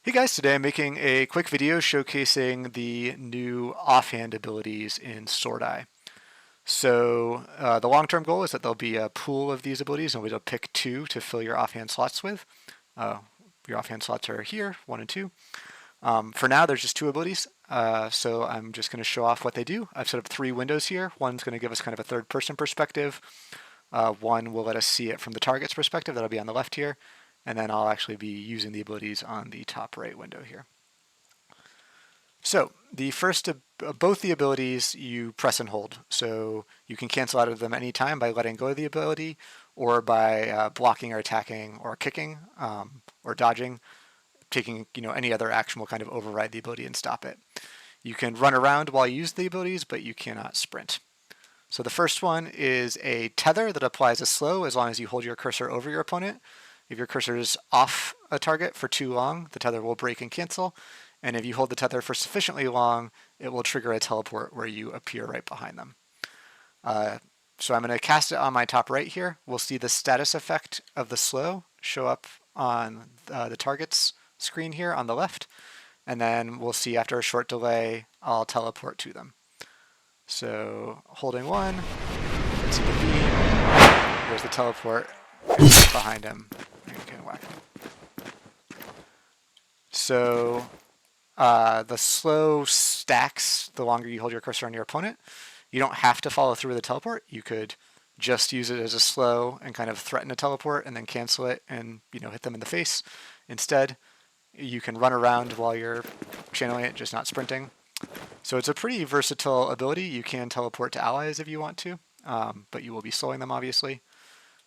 Hey guys, today I'm making a quick video showcasing the new offhand abilities in Swordai. So the long-term goal is that there'll be a pool of these abilities and we'll pick two to fill your offhand slots with. Your offhand slots are here, 1 and 2. For now, there's just two abilities, so I'm just going to show off what they do. I've set up 3 windows here. One's going to give us kind of a third-person perspective. One will let us see it from the target's perspective. That'll be on the left here. And then I'll actually be using the abilities on the top right window here. So the first of both the abilities you press and hold. So you can cancel out of them anytime by letting go of the ability or by blocking or attacking or kicking or dodging, taking any other action will kind of override the ability and stop it. You can run around while you use the abilities, but you cannot sprint. So the first one is a tether that applies a slow as long as you hold your cursor over your opponent. If your cursor is off a target for too long, the tether will break and cancel. And if you hold the tether for sufficiently long, it will trigger a teleport where you appear right behind them. So I'm going to cast it on my top right here. We'll see the status effect of the slow show up on the target's screen here on the left. And then we'll see after a short delay, I'll teleport to them. So holding 1, you can see the beam, there's the teleport behind him. Okay, whack him. So the slow stacks the longer you hold your cursor on your opponent. You don't have to follow through with the teleport. You could just use it as a slow and kind of threaten a teleport and then cancel it and hit them in the face. Instead, you can run around while you're channeling it, just not sprinting. So it's a pretty versatile ability. You can teleport to allies if you want to, but you will be slowing them obviously.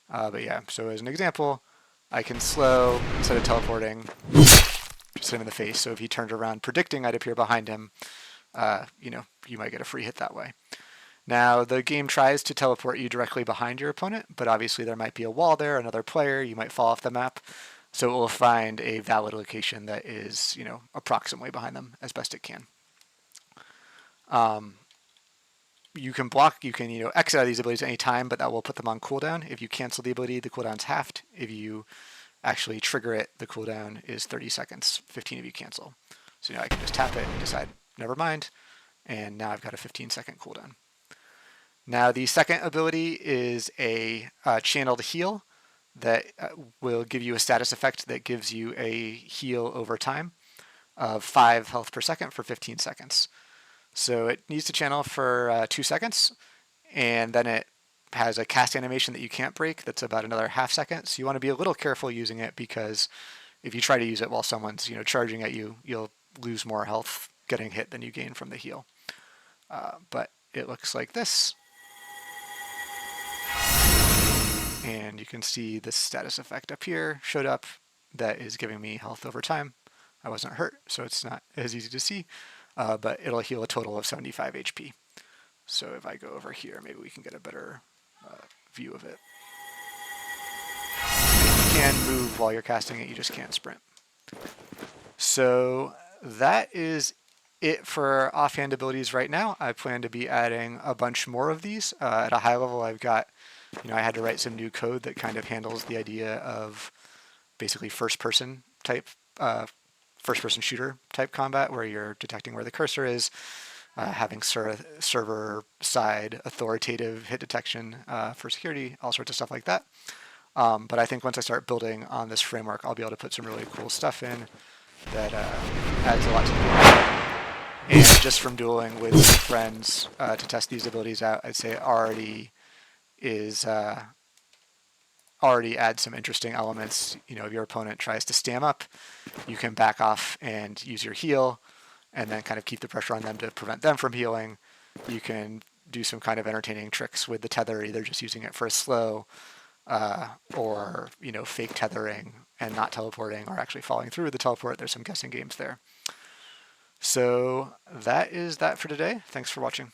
But yeah, so as an example, I can slow instead of teleporting, just hit him in the face. So if he turned around predicting I'd appear behind him, you might get a free hit that way. Now the game tries to teleport you directly behind your opponent, but obviously there might be a wall there, another player, you might fall off the map. So it will find a valid location that is, approximately behind them as best it can. You can block, you can exit out of these abilities at any time, but that will put them on cooldown. If you cancel the ability, the cooldown's halved. If you actually trigger it, the cooldown is 30 seconds, 15 if you cancel. So I can just tap it and decide, never mind, and now I've got a 15-second cooldown. Now the second ability is a channeled heal that will give you a status effect that gives you a heal over time of 5 health per second for 15 seconds. So it needs to channel for 2 seconds, and then it has a cast animation that you can't break that's about another half second. So you want to be a little careful using it because if you try to use it while someone's charging at you, you'll lose more health getting hit than you gain from the heal. But it looks like this. And you can see the status effect up here showed up that is giving me health over time. I wasn't hurt, so it's not as easy to see. But it'll heal a total of 75 HP. So if I go over here, maybe we can get a better view of it. You can move while you're casting it, you just can't sprint. So that is it for offhand abilities right now. I plan to be adding a bunch more of these. At a high level, I've got, I had to write some new code that kind of handles the idea of basically first-person type first-person shooter type combat where you're detecting where the cursor is, having server-side authoritative hit detection for security, all sorts of stuff like that. But I think once I start building on this framework, I'll be able to put some really cool stuff in that adds a lot to the game. And just from dueling with friends to test these abilities out, I'd say it already adds some interesting elements. If your opponent tries to stam up, you can back off and use your heal and then kind of keep the pressure on them to prevent them from healing. You can do some kind of entertaining tricks with the tether, either just using it for a slow or fake tethering and not teleporting or actually following through with the teleport. There's some guessing games there. So that is that for today. Thanks for watching.